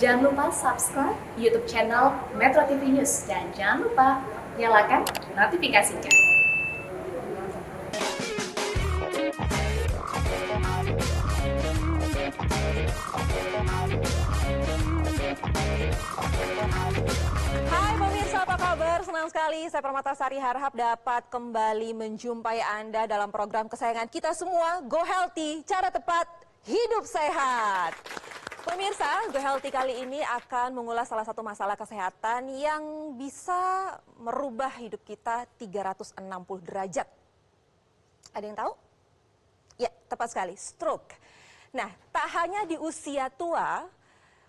Jangan lupa subscribe YouTube channel Metro TV News dan jangan lupa nyalakan notifikasinya. Hai pemirsa, apa kabar? Senang sekali saya Permatasari harap dapat kembali menjumpai Anda dalam program kesayangan kita semua, Go Healthy, cara tepat hidup sehat. Pemirsa, Go Healthy kali ini akan mengulas salah satu masalah kesehatan yang bisa merubah hidup kita 360 derajat. Ada yang tahu? Ya, tepat sekali, stroke. Nah, tak hanya di usia tua,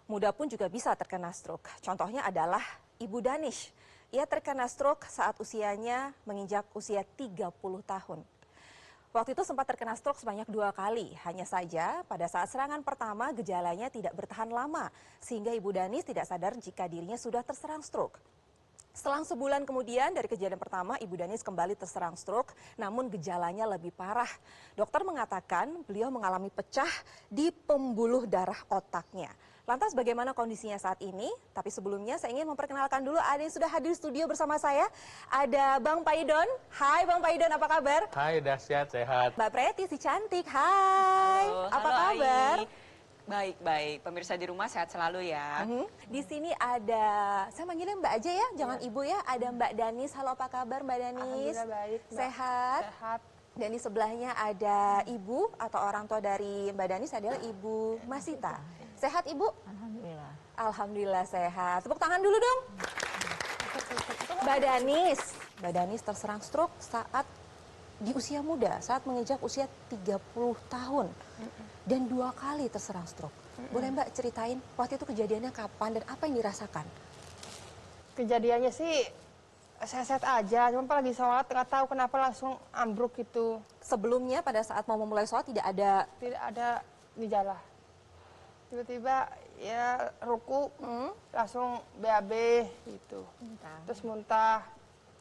muda pun juga bisa terkena stroke. Contohnya adalah Ibu Danish. Ia terkena stroke saat usianya menginjak usia 30 tahun. Waktu itu sempat terkena stroke sebanyak 2 kali. Hanya saja pada saat serangan pertama gejalanya tidak bertahan lama. Sehingga Ibu Danish tidak sadar jika dirinya sudah terserang stroke. Selang sebulan kemudian dari kejadian pertama, Ibu Danish kembali terserang stroke, namun gejalanya lebih parah. Dokter mengatakan beliau mengalami pecah di pembuluh darah otaknya. Lantas bagaimana kondisinya saat ini? Tapi sebelumnya saya ingin memperkenalkan dulu ada yang sudah hadir di studio bersama saya. Ada Bang Paidon. Hai Bang Paidon, apa kabar? Hai, dahsyat, sehat. Mbak Preti si cantik. Hai. Halo, Apa halo, kabar? Ai. Baik. Pemirsa di rumah sehat selalu ya. Di sini ada, saya manggilnya Mbak aja ya, jangan Ibu ya. Ada Mbak Danis. Halo, apa kabar Mbak Danis? Alhamdulillah baik, Mbak. Sehat. Sehat. Dan di sebelahnya ada Ibu atau orang tua dari Mbak Danis adalah Ibu Masita. Sehat Ibu? Alhamdulillah. Alhamdulillah sehat. Tepuk tangan dulu dong. Mbak Danis. Mbak Danis terserang stroke saat di usia muda, saat menginjak usia 30 tahun. Dan 2 kali terserang stroke. Boleh Mbak ceritain waktu itu kejadiannya kapan dan apa yang dirasakan? Kejadiannya sih sehat-sehat aja, cuma pas lagi sholat nggak tahu kenapa langsung ambruk gitu. Sebelumnya pada saat mau memulai sholat tidak ada. Tidak ada gejala. Tiba-tiba ya ruku langsung BAB gitu. Terus muntah.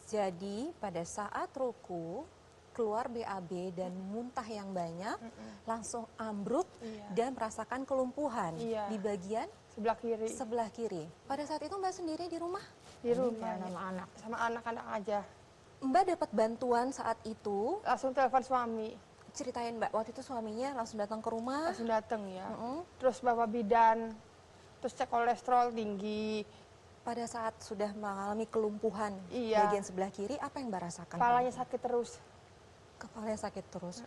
Jadi pada saat ruku keluar BAB dan muntah yang banyak, langsung ambruk dan merasakan kelumpuhan di bagian Sebelah kiri. sebelah kiri. Pada saat itu Mbak sendiri di rumah? Di rumah. Sama anak-anak aja. Mbak dapat bantuan saat itu, Langsung telepon suami. ceritain Mbak, waktu itu suaminya langsung datang ke rumah. Langsung dateng ya. Terus bawa bidan. Terus cek kolesterol tinggi. Pada saat sudah mengalami kelumpuhan Iya. bagian sebelah kiri, apa yang Mbak rasakan? Kepalanya sakit terus. Kepalanya sakit terus.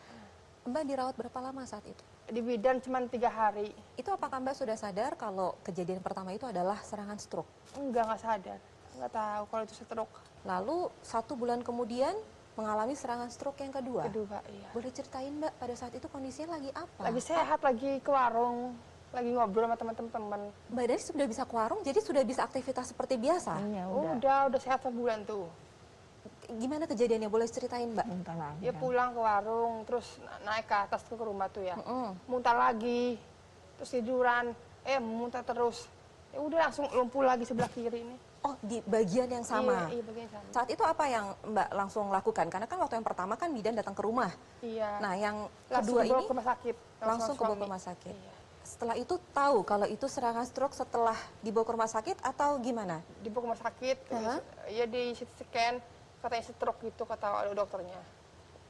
Mbak dirawat berapa lama saat itu? Di bidan cuma 3 hari. Itu apakah Mbak sudah sadar kalau kejadian pertama itu adalah serangan stroke? Nggak sadar. Nggak tahu kalau itu stroke. Lalu 1 bulan kemudian mengalami serangan stroke yang kedua. Kedua, iya. Boleh ceritain Mbak pada saat itu kondisinya lagi apa? Lagi sehat, lagi ke warung, lagi ngobrol sama teman-teman. Mbak Dani sudah bisa ke warung, jadi sudah bisa aktivitas seperti biasa? Udah sehat sebulan tuh. Gimana kejadiannya? Boleh ceritain Mbak? Ya pulang ke warung, terus naik ke atas tuh ke rumah tuh ya. Muntah lagi, terus tiduran, muntah terus. Ya udah langsung lumpuh lagi sebelah kiri ini. Oh, di bagian yang sama? Iya, bagian sama. Saat itu apa yang Mbak langsung lakukan? Karena kan waktu yang pertama kan bidan datang ke rumah. Iya. Nah, yang Langsung kedua dibawa ini ke rumah sakit. langsung ke suami. rumah sakit. Iya. Setelah itu tahu kalau itu serangan stroke setelah dibawa ke rumah sakit atau gimana? Dibawa ke rumah sakit, terus, ya di CT scan, katanya stroke gitu kata dokternya.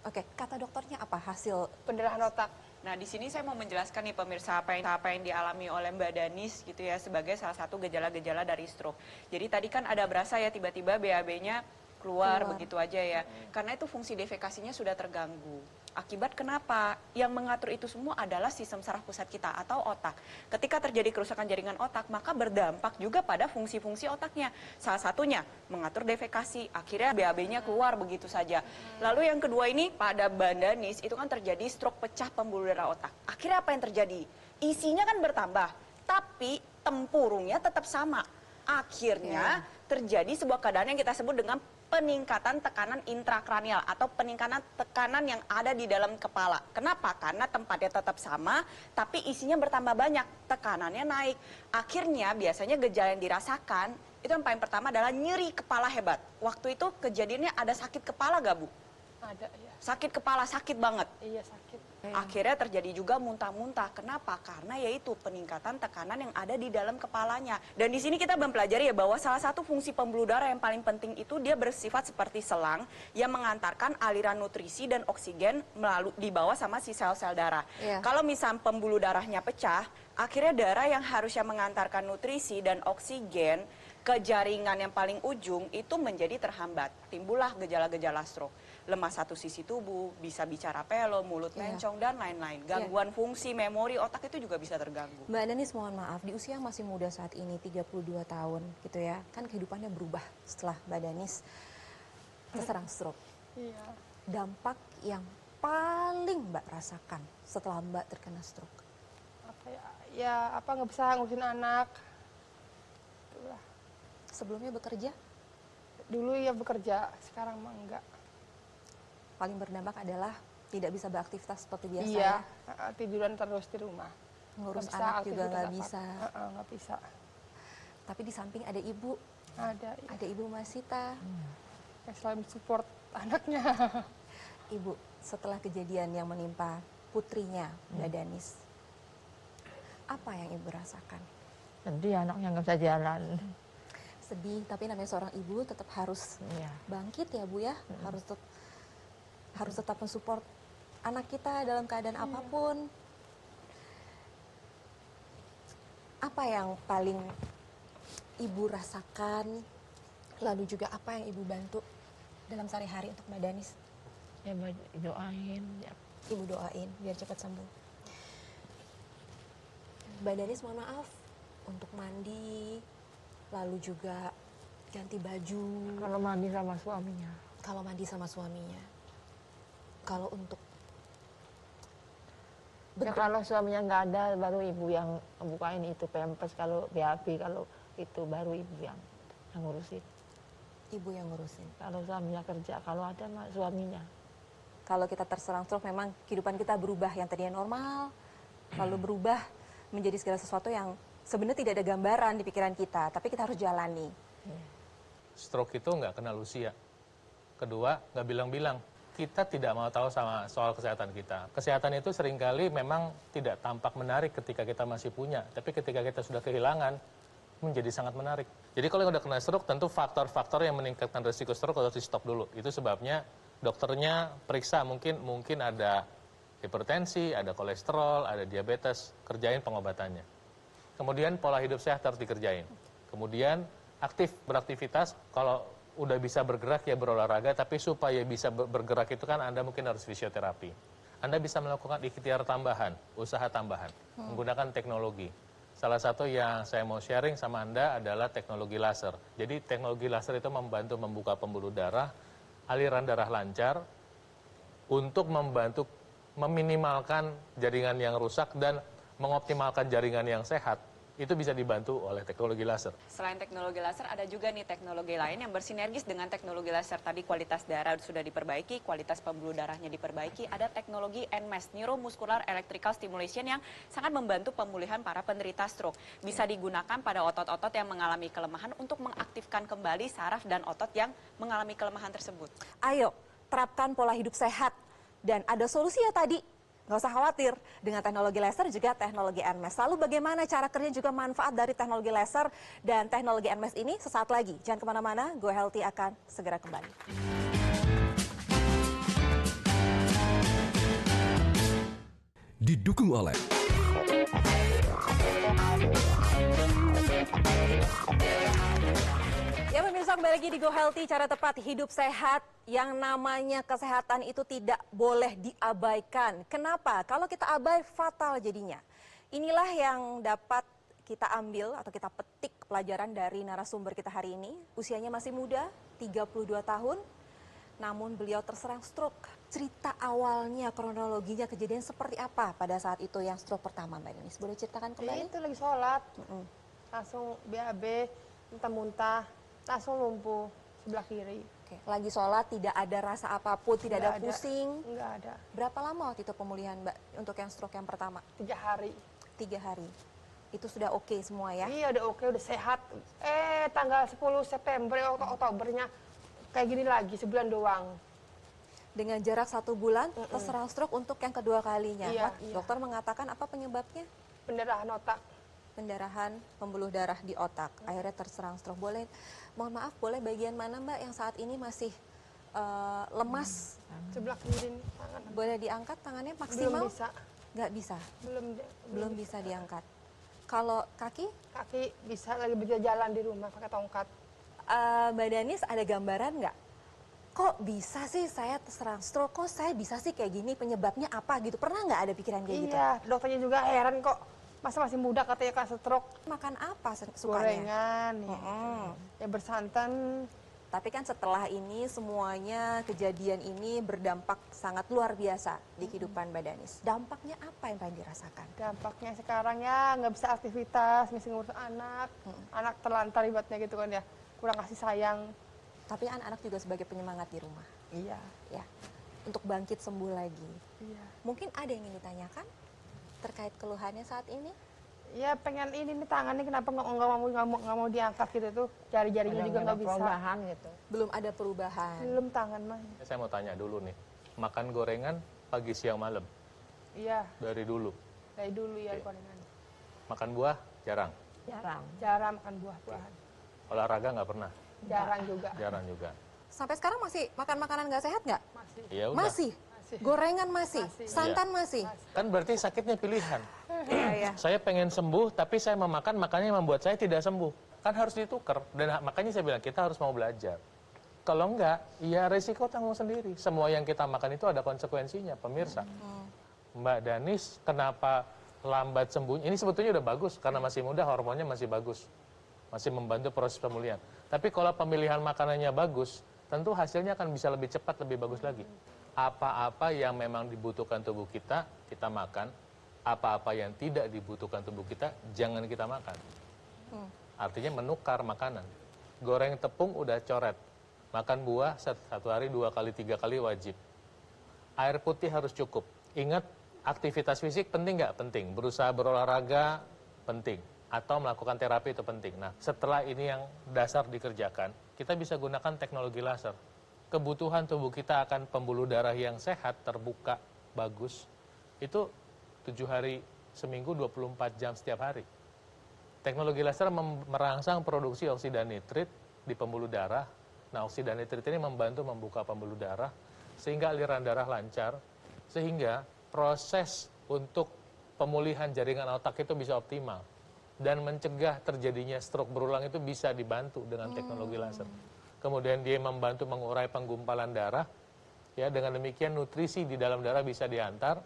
Oke, kata dokternya apa hasil? Pendarahan otak. Nah, di sini saya mau menjelaskan nih pemirsa apa yang dialami oleh Mbak Danis gitu ya sebagai salah satu gejala-gejala dari stroke. Jadi tadi kan ada berasa ya tiba-tiba BAB-nya keluar begitu aja ya. Karena itu fungsi defekasinya sudah terganggu. Akibat kenapa? Yang mengatur itu semua adalah sistem saraf pusat kita atau otak. Ketika terjadi kerusakan jaringan otak, maka berdampak juga pada fungsi-fungsi otaknya. Salah satunya mengatur defekasi, akhirnya BAB-nya keluar begitu saja. Lalu yang kedua ini pada Mbak Danis itu kan terjadi stroke pecah pembuluh darah otak. Akhirnya apa yang terjadi? Isinya kan bertambah, tapi tempurungnya tetap sama. Akhirnya terjadi sebuah keadaan yang kita sebut dengan peningkatan tekanan intrakranial atau peningkatan tekanan yang ada di dalam kepala. Kenapa? Karena tempatnya tetap sama, tapi isinya bertambah banyak, tekanannya naik. Akhirnya biasanya gejala yang dirasakan, itu yang paling pertama adalah nyeri kepala hebat. Waktu itu kejadiannya ada sakit kepala gak Bu? Ada ya. Sakit kepala, sakit banget. Iya sakit. Akhirnya terjadi juga muntah-muntah. Kenapa? Karena yaitu peningkatan tekanan yang ada di dalam kepalanya. Dan di sini kita mempelajari ya bahwa salah satu fungsi pembuluh darah yang paling penting itu dia bersifat seperti selang yang mengantarkan aliran nutrisi dan oksigen melalui dibawa sama si sel-sel darah. Kalau misal pembuluh darahnya pecah, akhirnya darah yang harusnya mengantarkan nutrisi dan oksigen ke jaringan yang paling ujung itu menjadi terhambat. Timbullah gejala-gejala stroke. Lemas satu sisi tubuh, bisa bicara pelo, mulut mencong, dan lain-lain. Gangguan fungsi, memori, otak itu juga bisa terganggu. Mbak Danis, mohon maaf, di usia yang masih muda saat ini, 32 tahun gitu ya, kan kehidupannya berubah setelah Mbak Danis terserang stroke. Iya. Dampak yang paling Mbak rasakan setelah Mbak terkena stroke? Apa ya? Ya apa nggak bisa ngurusin anak. Itulah. Sebelumnya bekerja? Dulu ya bekerja, sekarang mah enggak. Paling berdampak adalah tidak bisa beraktivitas seperti biasa Iya, ya? tiduran terus di rumah. Ngurus Nggak bisa anak juga aktivitas nggak apa. bisa. Nggak bisa. Tapi di samping ada ibu, Ada ada ibu Masita. yang selalu support anaknya. Ibu, setelah kejadian yang menimpa putrinya Mbak Danis, apa yang ibu rasakan? Sedih anaknya nggak bisa jalan. Sedih, tapi namanya seorang ibu tetap harus Iya. bangkit ya Bu ya, harus tetap mensupport anak kita dalam keadaan apapun. Apa yang paling ibu rasakan, lalu juga apa yang ibu bantu dalam sehari-hari untuk Mbak Danis? Ya doain. Ya. Ibu doain biar cepat sembuh. Mbak Danis, mohon maaf, untuk mandi, lalu juga ganti baju, Kalau mandi sama suaminya. kalau mandi sama suaminya. Kalau untuk Ya kalau suaminya nggak ada, baru ibu yang bukain itu pampers. Kalau BAB, kalau itu baru ibu yang ngurusin. ibu yang ngurusin. Kalau suaminya kerja, kalau ada suaminya. Kalau kita terserang stroke, memang kehidupan kita berubah, yang tadinya normal, lalu berubah menjadi segala sesuatu yang sebenarnya tidak ada gambaran di pikiran kita, tapi kita harus jalani. Stroke itu nggak kenal usia. Kedua, nggak bilang-bilang. Kita tidak mau tahu sama soal kesehatan kita. Kesehatan itu seringkali memang tidak tampak menarik ketika kita masih punya, tapi ketika kita sudah kehilangan, menjadi sangat menarik. Jadi kalau udah kena stroke, tentu faktor-faktor yang meningkatkan risiko stroke harus di stop dulu. Itu sebabnya dokternya periksa, mungkin ada hipertensi, ada kolesterol, ada diabetes, kerjain pengobatannya. Kemudian pola hidup sehat harus dikerjain. Kemudian beraktivitas, kalau udah bisa bergerak ya berolahraga, tapi supaya bisa bergerak itu kan Anda mungkin harus fisioterapi. Anda bisa melakukan ikhtiar tambahan, usaha tambahan, menggunakan teknologi. Salah satu yang saya mau sharing sama Anda adalah teknologi laser. Jadi teknologi laser itu membantu membuka pembuluh darah, aliran darah lancar, untuk membantu meminimalkan jaringan yang rusak dan mengoptimalkan jaringan yang sehat. Itu bisa dibantu oleh teknologi laser. Selain teknologi laser, ada juga nih teknologi lain yang bersinergis dengan teknologi laser. Tadi kualitas darah sudah diperbaiki, kualitas pembuluh darahnya diperbaiki. Ada teknologi NMES, Neuromuscular Electrical Stimulation, yang sangat membantu pemulihan para penderita stroke. Bisa digunakan pada otot-otot yang mengalami kelemahan untuk mengaktifkan kembali saraf dan otot yang mengalami kelemahan tersebut. Ayo, terapkan pola hidup sehat. Dan ada solusi ya tadi. Nggak usah khawatir, dengan teknologi laser juga teknologi NMES. Lalu bagaimana cara kerja juga manfaat dari teknologi laser dan teknologi NMES ini sesaat lagi. Jangan kemana-mana, Go Healthy akan segera kembali. Didukung oleh Ya pemirsa, kembali lagi di Go Healthy, cara tepat hidup sehat. Yang namanya kesehatan itu tidak boleh diabaikan. Kenapa? Kalau kita abai, fatal jadinya. Inilah yang dapat kita ambil atau kita petik pelajaran dari narasumber kita hari ini. Usianya masih muda, 32 tahun, namun beliau terserang stroke. Cerita awalnya, kronologinya, kejadian seperti apa pada saat itu yang stroke pertama, Mbak Danis? Boleh ceritakan kembali? Itu lagi sholat, langsung BAB, muntah-muntah, langsung lumpuh sebelah kiri. Oke, lagi sholat, tidak ada rasa apapun, tidak ada pusing. Enggak ada. Berapa lama waktu itu pemulihan, Mbak, untuk yang stroke yang pertama? 3 hari. 3 hari. Itu sudah oke semua ya? Iya udah oke, udah sehat. Tanggal 10 September, Oktobernya kayak gini lagi, sebulan doang. Dengan jarak 1 bulan terserang stroke untuk yang kedua kalinya. Iya, Wah, iya. dokter mengatakan apa penyebabnya? Pendarahan otak. Pendarahan pembuluh darah di otak. Akhirnya terserang stroke. Mohon maaf, boleh bagian mana Mbak yang saat ini masih lemas? Sebelah kiri nih, tangan. Boleh diangkat tangannya Belum maksimal? bisa. Nggak bisa. Belum Bisa diangkat. Kalau kaki, Kaki bisa lagi bisa jalan di rumah pakai tongkat. Mbak Danis ada gambaran nggak? Kok bisa sih saya terserang stroke? Kok saya bisa sih kayak gini? Penyebabnya apa gitu? Pernah nggak ada pikiran kayak gitu? Iya, dokternya juga heran kok. Masa masih muda katanya kan stroke. Makan apa sukanya? Gorengan, ya bersantan. Tapi kan setelah ini semuanya kejadian ini berdampak sangat luar biasa di kehidupan Mbak Danis. Dampaknya apa yang paling dirasakan? Dampaknya sekarang ya nggak bisa aktivitas, mesti ngurus anak. Anak terlantar ibaratnya gitu kan ya. Kurang kasih sayang. Tapi anak-anak juga sebagai penyemangat di rumah. Iya. Ya, untuk bangkit sembuh lagi. Iya. Mungkin ada yang ingin ditanyakan terkait keluhannya saat ini? Ya pengen ini nih tangannya kenapa nggak mau diangkat gitu tuh. Jari-jarinya juga nggak bisa. perubahan gitu. Belum ada perubahan. Belum tangan mah. Saya mau tanya dulu nih, makan gorengan pagi, siang, malam Iya, dari dulu. dari dulu ya Oke. gorengan. Makan buah jarang, Jarang. Jarang makan buah-buahan. olahraga nggak pernah, Jarang juga. jarang juga. Sampai sekarang masih makan makanan nggak sehat nggak? Masih. Ya udah, Masih. Gorengan masih, santan masih. kan berarti sakitnya pilihan. Iya, Saya pengen sembuh, tapi saya memakan makannya yang membuat saya tidak sembuh. Kan harus ditukar, dan makanya saya bilang kita harus mau belajar. Kalau enggak, ya resiko tanggung sendiri. Semua yang kita makan itu ada konsekuensinya, pemirsa. Mbak Danis, kenapa lambat sembuhnya? Ini sebetulnya udah bagus, karena masih muda, hormonnya masih bagus. Masih membantu proses pemulihan. Tapi kalau pemilihan makanannya bagus, tentu hasilnya akan bisa lebih cepat, lebih bagus lagi. Apa-apa yang memang dibutuhkan tubuh kita makan. Apa-apa yang tidak dibutuhkan tubuh kita, jangan kita makan. Artinya menukar makanan. Goreng tepung udah coret. Makan buah 1 hari 2 kali 3 kali wajib. Air putih harus cukup. Ingat, aktivitas fisik penting nggak? Penting. Berusaha berolahraga penting. Atau melakukan terapi itu penting. Nah, setelah ini yang dasar dikerjakan, kita bisa gunakan teknologi laser. Kebutuhan tubuh kita akan pembuluh darah yang sehat, terbuka, bagus. Itu 7 hari seminggu, 24 jam setiap hari. Teknologi laser merangsang produksi oksida nitrit di pembuluh darah. Nah, oksida nitrit ini membantu membuka pembuluh darah sehingga aliran darah lancar, sehingga proses untuk pemulihan jaringan otak itu bisa optimal dan mencegah terjadinya stroke berulang itu bisa dibantu dengan teknologi laser. Kemudian dia membantu mengurai penggumpalan darah, ya, dengan demikian nutrisi di dalam darah bisa diantar,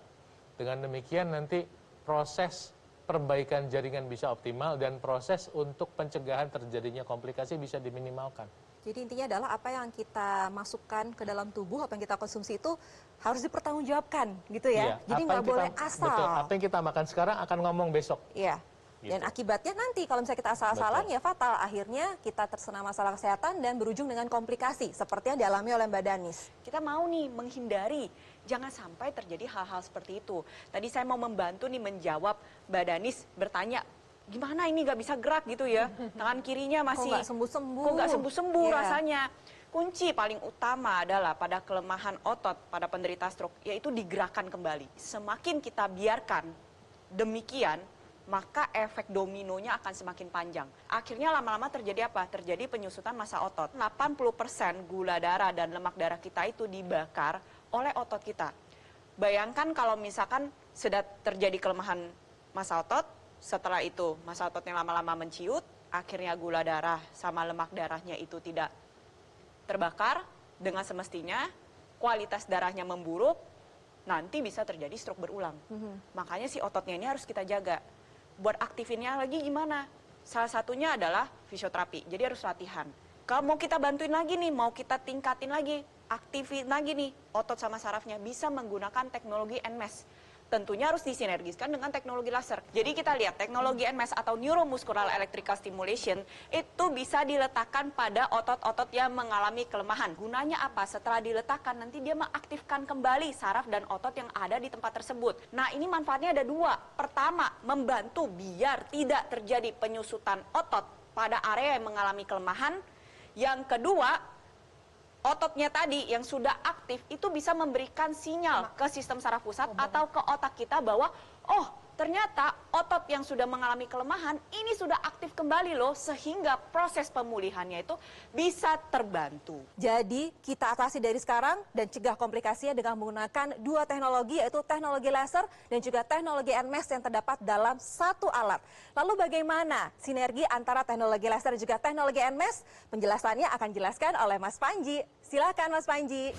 dengan demikian nanti proses perbaikan jaringan bisa optimal dan proses untuk pencegahan terjadinya komplikasi bisa diminimalkan. Jadi intinya adalah apa yang kita masukkan ke dalam tubuh, apa yang kita konsumsi itu harus dipertanggungjawabkan, gitu ya. Iya, Jadi apa nggak yang boleh kita- asal. Betul, apa yang kita makan sekarang akan ngomong besok. Iya. Dan Gitu. akibatnya nanti kalau misalnya kita asal-asalan Betul. ya fatal. Akhirnya kita terkena masalah kesehatan dan berujung dengan komplikasi seperti yang dialami oleh Mbak Danis. Kita mau nih menghindari, jangan sampai terjadi hal-hal seperti itu. Tadi saya mau membantu nih menjawab Mbak Danis bertanya, gimana ini nggak bisa gerak gitu ya, tangan kirinya masih nggak sembuh-sembuh? kok nggak sembuh-sembuh Iya. rasanya. Kunci paling utama adalah pada kelemahan otot pada penderita stroke, yaitu digerakkan kembali. Semakin kita biarkan demikian, maka efek dominonya akan semakin panjang. Akhirnya lama-lama terjadi apa? Terjadi penyusutan massa otot. 80% gula darah dan lemak darah kita itu dibakar oleh otot kita. Bayangkan kalau misalkan sudah terjadi kelemahan massa otot, setelah itu massa ototnya lama-lama menciut, akhirnya gula darah sama lemak darahnya itu tidak terbakar dengan semestinya, kualitas darahnya memburuk, nanti bisa terjadi stroke berulang. Makanya si ototnya ini harus kita jaga. Buat aktifinnya lagi gimana? Salah satunya adalah fisioterapi, jadi harus latihan. Kalau mau kita bantuin lagi nih, mau kita tingkatin lagi, aktifin lagi nih otot sama sarafnya, bisa menggunakan teknologi NMES. Tentunya harus disinergiskan dengan teknologi laser. Jadi kita lihat teknologi NMES atau Neuromuscular Electrical Stimulation itu bisa diletakkan pada otot-otot yang mengalami kelemahan. Gunanya apa? Setelah diletakkan nanti dia mengaktifkan kembali saraf dan otot yang ada di tempat tersebut. Nah, ini manfaatnya ada 2. Pertama, membantu biar tidak terjadi penyusutan otot pada area yang mengalami kelemahan. Yang kedua, ototnya tadi yang sudah aktif itu bisa memberikan sinyal ke sistem saraf pusat atau ke otak kita bahwa oh ternyata otot yang sudah mengalami kelemahan ini sudah aktif kembali loh, sehingga proses pemulihannya itu bisa terbantu. Jadi kita atasi dari sekarang dan cegah komplikasinya dengan menggunakan dua teknologi, yaitu teknologi laser dan juga teknologi NMAS yang terdapat dalam satu alat. Lalu bagaimana sinergi antara teknologi laser dan juga teknologi NMAS? Penjelasannya akan dijelaskan oleh Mas Panji. Silakan Mas Panji.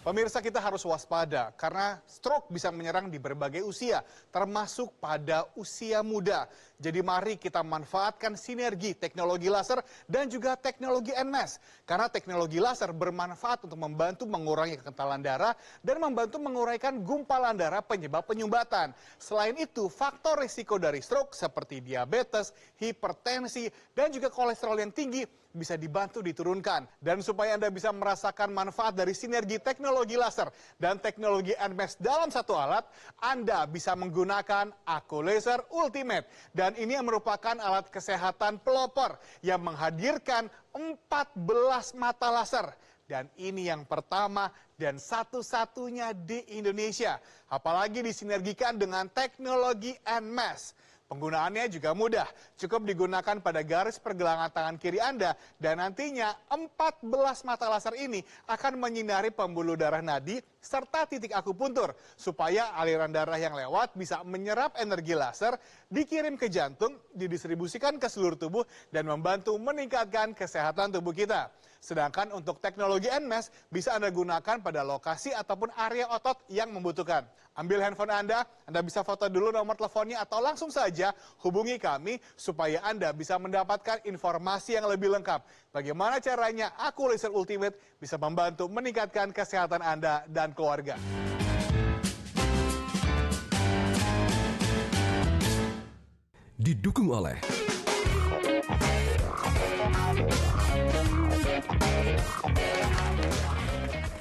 Pemirsa, kita harus waspada karena stroke bisa menyerang di berbagai usia, termasuk pada usia muda. Jadi mari kita manfaatkan sinergi teknologi laser dan juga teknologi NMAS. Karena teknologi laser bermanfaat untuk membantu mengurangi kekentalan darah dan membantu menguraikan gumpalan darah penyebab penyumbatan. Selain itu, faktor risiko dari stroke seperti diabetes, hipertensi, dan juga kolesterol yang tinggi bisa dibantu diturunkan. Dan supaya Anda bisa merasakan manfaat dari sinergi teknologi laser dan teknologi NMAS dalam satu alat, Anda bisa menggunakan Aku Laser Ultimate. Dan ini merupakan alat kesehatan pelopor yang menghadirkan 14 mata laser. Dan ini yang pertama dan satu-satunya di Indonesia. Apalagi disinergikan dengan teknologi NMAS. Penggunaannya juga mudah, cukup digunakan pada garis pergelangan tangan kiri Anda dan nantinya 14 mata laser ini akan menyinari pembuluh darah nadi serta titik akupuntur supaya aliran darah yang lewat bisa menyerap energi laser, dikirim ke jantung, didistribusikan ke seluruh tubuh dan membantu meningkatkan kesehatan tubuh kita. Sedangkan untuk teknologi NMAS bisa Anda gunakan pada lokasi ataupun area otot yang membutuhkan. Ambil handphone Anda bisa foto dulu nomor teleponnya atau langsung saja hubungi kami supaya Anda bisa mendapatkan informasi yang lebih lengkap. Bagaimana caranya Aku Laser Ultimate bisa membantu meningkatkan kesehatan Anda dan keluarga. Didukung oleh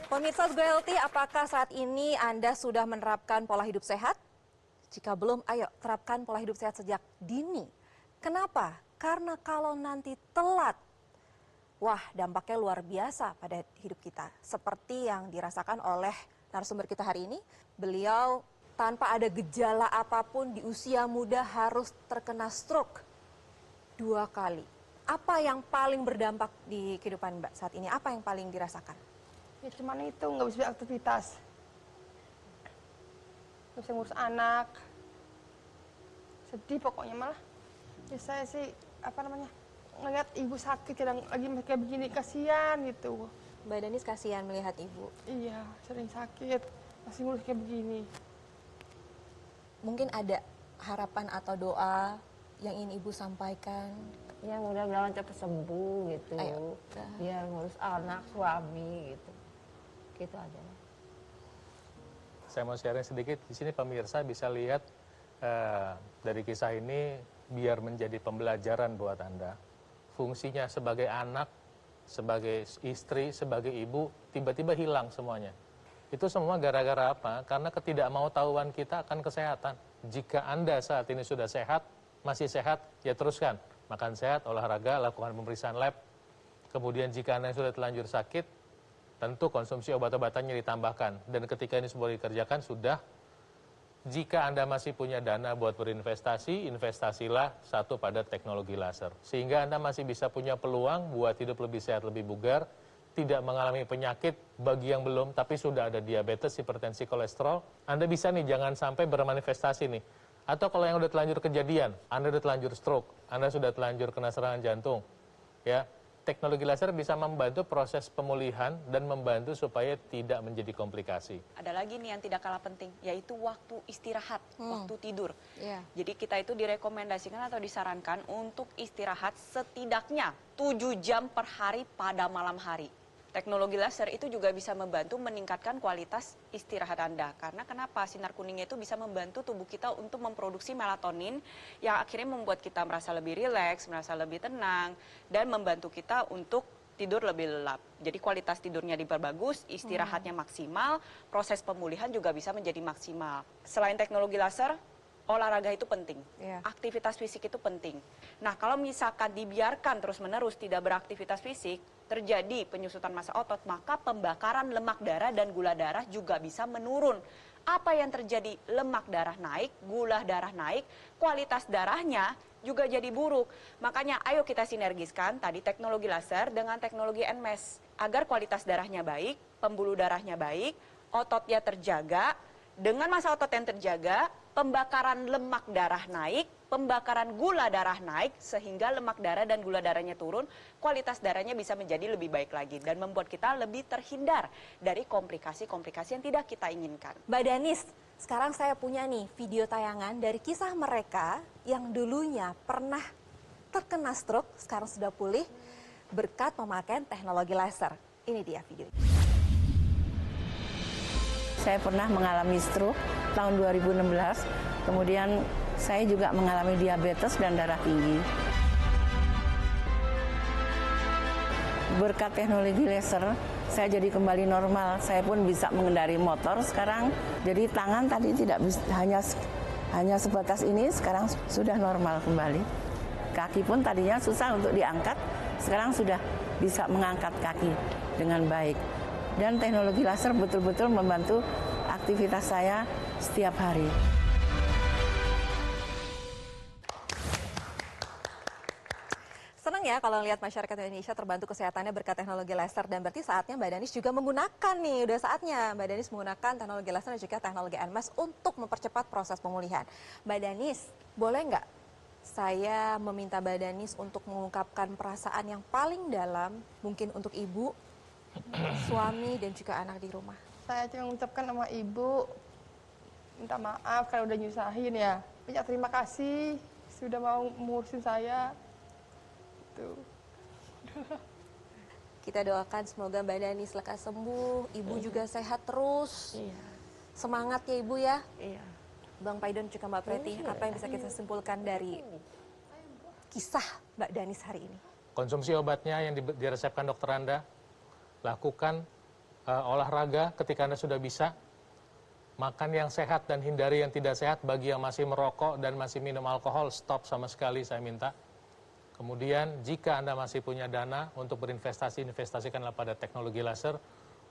Pemirsa Go Healthy, apakah saat ini Anda sudah menerapkan pola hidup sehat? Jika belum, ayo terapkan pola hidup sehat sejak dini. Kenapa? Karena kalau nanti telat, wah dampaknya luar biasa pada hidup kita. Seperti yang dirasakan oleh narasumber kita hari ini, beliau tanpa ada gejala apapun di usia muda harus terkena stroke 2 kali. Apa yang paling berdampak di kehidupan Mbak saat ini? Apa yang paling dirasakan? Ya cuman itu, nggak bisa beraktivitas. Nggak bisa ngurus anak. Sedih pokoknya malah. Ya saya sih, ngeliat ibu sakit, kadang lagi kayak begini, kasihan gitu. Mbak Danis kasihan melihat ibu. Iya, sering sakit, masih ngurus kayak begini. Mungkin ada harapan atau doa yang ingin ibu sampaikan? Ya mudah-mudahan cepat sembuh gitu. Ayo. Biar ngurus anak, suami gitu. Gitu aja. Saya mau sharing sedikit, di sini pemirsa bisa lihat dari kisah ini biar menjadi pembelajaran buat Anda. Fungsinya sebagai anak, sebagai istri, sebagai ibu, tiba-tiba hilang semuanya. Itu semua gara-gara apa? Karena ketidakmautawan kita akan kesehatan. Jika Anda saat ini sudah sehat, masih sehat, ya teruskan. Makan sehat, olahraga, lakukan pemeriksaan lab. Kemudian jika Anda sudah terlanjur sakit, tentu konsumsi obat-obatannya ditambahkan. Dan ketika ini semua dikerjakan, sudah. Jika Anda masih punya dana buat berinvestasi, investasilah satu pada teknologi laser. Sehingga Anda masih bisa punya peluang buat hidup lebih sehat, lebih bugar, tidak mengalami penyakit bagi yang belum, tapi sudah ada diabetes, hipertensi, kolesterol. Anda bisa nih, jangan sampai bermanifestasi nih. Atau kalau yang udah telanjur kejadian, Anda udah telanjur stroke, Anda sudah telanjur kena serangan jantung, ya. Teknologi laser bisa membantu proses pemulihan dan membantu supaya tidak menjadi komplikasi. Ada lagi nih yang tidak kalah penting, yaitu waktu istirahat, waktu tidur. Yeah. Jadi kita itu direkomendasikan atau disarankan untuk istirahat setidaknya 7 jam per hari pada malam hari. Teknologi laser itu juga bisa membantu meningkatkan kualitas istirahat Anda. Karena kenapa? Sinar kuningnya itu bisa membantu tubuh kita untuk memproduksi melatonin yang akhirnya membuat kita merasa lebih rileks, merasa lebih tenang, dan membantu kita untuk tidur lebih lelap. Jadi kualitas tidurnya diperbagus, istirahatnya maksimal, proses pemulihan juga bisa menjadi maksimal. Selain teknologi laser, olahraga itu penting, Iya. aktivitas fisik itu penting. Nah, kalau misalkan dibiarkan terus-menerus tidak beraktivitas fisik, terjadi penyusutan massa otot, maka pembakaran lemak darah dan gula darah juga bisa menurun. Apa yang terjadi? Lemak darah naik, gula darah naik, kualitas darahnya juga jadi buruk. Makanya ayo kita sinergiskan tadi teknologi laser dengan teknologi NMAS agar kualitas darahnya baik, pembuluh darahnya baik, ototnya terjaga. Dengan massa otot yang terjaga, pembakaran lemak darah naik, pembakaran gula darah naik, sehingga lemak darah dan gula darahnya turun, kualitas darahnya bisa menjadi lebih baik lagi dan membuat kita lebih terhindar dari komplikasi-komplikasi yang tidak kita inginkan. Mbak Danis, sekarang saya punya nih video tayangan dari kisah mereka yang dulunya pernah terkena stroke, sekarang sudah pulih berkat pemakaian teknologi laser. Ini dia videonya. Saya pernah mengalami stroke tahun 2016, kemudian saya juga mengalami diabetes dan darah tinggi. Berkat teknologi laser, saya jadi kembali normal. Saya pun bisa mengendari motor sekarang. Jadi tangan tadi tidak bisa, hanya sebatas ini, sekarang sudah normal kembali. Kaki pun tadinya susah untuk diangkat, sekarang sudah bisa mengangkat kaki dengan baik. Dan teknologi laser betul-betul membantu aktivitas saya setiap hari. Senang ya kalau lihat masyarakat Indonesia terbantu kesehatannya berkat teknologi laser, dan berarti saatnya Mbak Danis juga menggunakan nih, udah saatnya Mbak Danis menggunakan teknologi laser dan juga teknologi NMAS untuk mempercepat proses pemulihan. Mbak Danis, boleh nggak saya meminta Mbak Danis untuk mengungkapkan perasaan yang paling dalam mungkin untuk ibu, suami dan juga anak di rumah? Saya cuma mengucapkan sama ibu, minta maaf kalau udah nyusahin ya. Banyak terima kasih sudah mau ngurusin saya. Tuh. Kita doakan semoga Mbak Danis lekas sembuh, ibu juga sehat terus. Iya. Semangat ya ibu ya. Iya. Bang Paidon juga Mbak Preti, apa yang bisa kita simpulkan dari kisah Mbak Danis hari ini? Konsumsi obatnya yang diresepkan dokter Anda, lakukan olahraga ketika Anda sudah bisa, makan yang sehat dan hindari yang tidak sehat. Bagi yang masih merokok dan masih minum alkohol, stop sama sekali saya minta. Kemudian jika Anda masih punya dana untuk berinvestasi, investasikanlah pada teknologi laser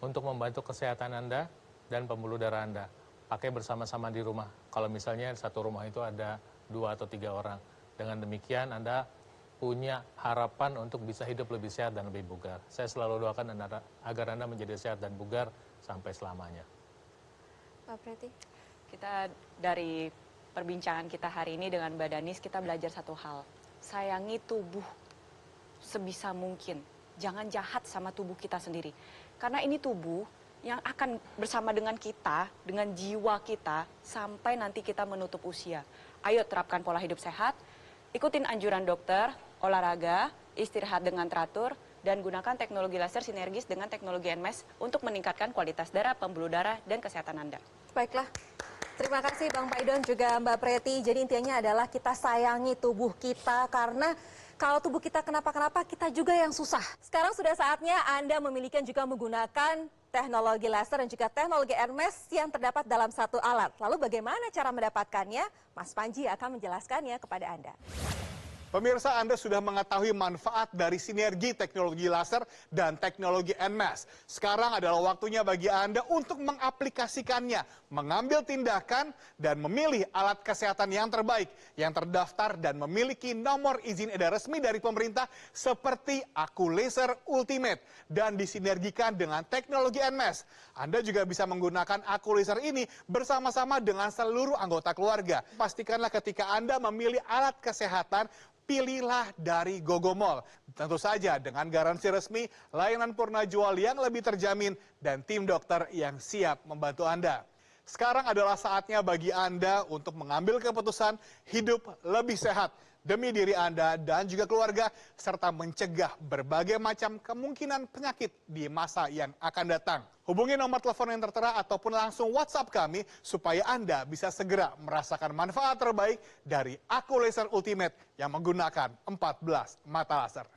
untuk membantu kesehatan Anda dan pembuluh darah Anda. Pakai bersama-sama di rumah. Kalau misalnya satu rumah itu ada 2 atau 3 orang. Dengan demikian Anda punya harapan untuk bisa hidup lebih sehat dan lebih bugar. Saya selalu doakan agar Anda menjadi sehat dan bugar sampai selamanya. Mbak Preti? Kita dari perbincangan kita hari ini dengan Mbak Danis, kita belajar satu hal. Sayangi tubuh sebisa mungkin. Jangan jahat sama tubuh kita sendiri. Karena ini tubuh yang akan bersama dengan kita, dengan jiwa kita, sampai nanti kita menutup usia. Ayo terapkan pola hidup sehat, ikutin anjuran dokter, olahraga, istirahat dengan teratur, dan gunakan teknologi laser sinergis dengan teknologi NMAS untuk meningkatkan kualitas darah, pembuluh darah, dan kesehatan Anda. Baiklah, terima kasih Bang Paidon juga Mbak Preti. Jadi intinya adalah kita sayangi tubuh kita, karena kalau tubuh kita kenapa-kenapa, kita juga yang susah. Sekarang sudah saatnya Anda memiliki dan juga menggunakan teknologi laser dan juga teknologi NMAS yang terdapat dalam satu alat. Lalu bagaimana cara mendapatkannya? Mas Panji akan menjelaskannya kepada Anda. Pemirsa, Anda sudah mengetahui manfaat dari sinergi teknologi laser dan teknologi NMAS. Sekarang adalah waktunya bagi Anda untuk mengaplikasikannya, mengambil tindakan, dan memilih alat kesehatan yang terbaik, yang terdaftar dan memiliki nomor izin edar resmi dari pemerintah seperti Aku Laser Ultimate dan disinergikan dengan teknologi NMAS. Anda juga bisa menggunakan Aku Laser ini bersama-sama dengan seluruh anggota keluarga. Pastikanlah ketika Anda memilih alat kesehatan, pilihlah dari Gogomall. Tentu saja dengan garansi resmi, layanan purna jual yang lebih terjamin, dan tim dokter yang siap membantu Anda. Sekarang adalah saatnya bagi Anda untuk mengambil keputusan hidup lebih sehat demi diri Anda dan juga keluarga, serta mencegah berbagai macam kemungkinan penyakit di masa yang akan datang. Hubungi nomor telepon yang tertera ataupun langsung WhatsApp kami supaya Anda bisa segera merasakan manfaat terbaik dari Aku Laser Ultimate yang menggunakan 14 mata laser.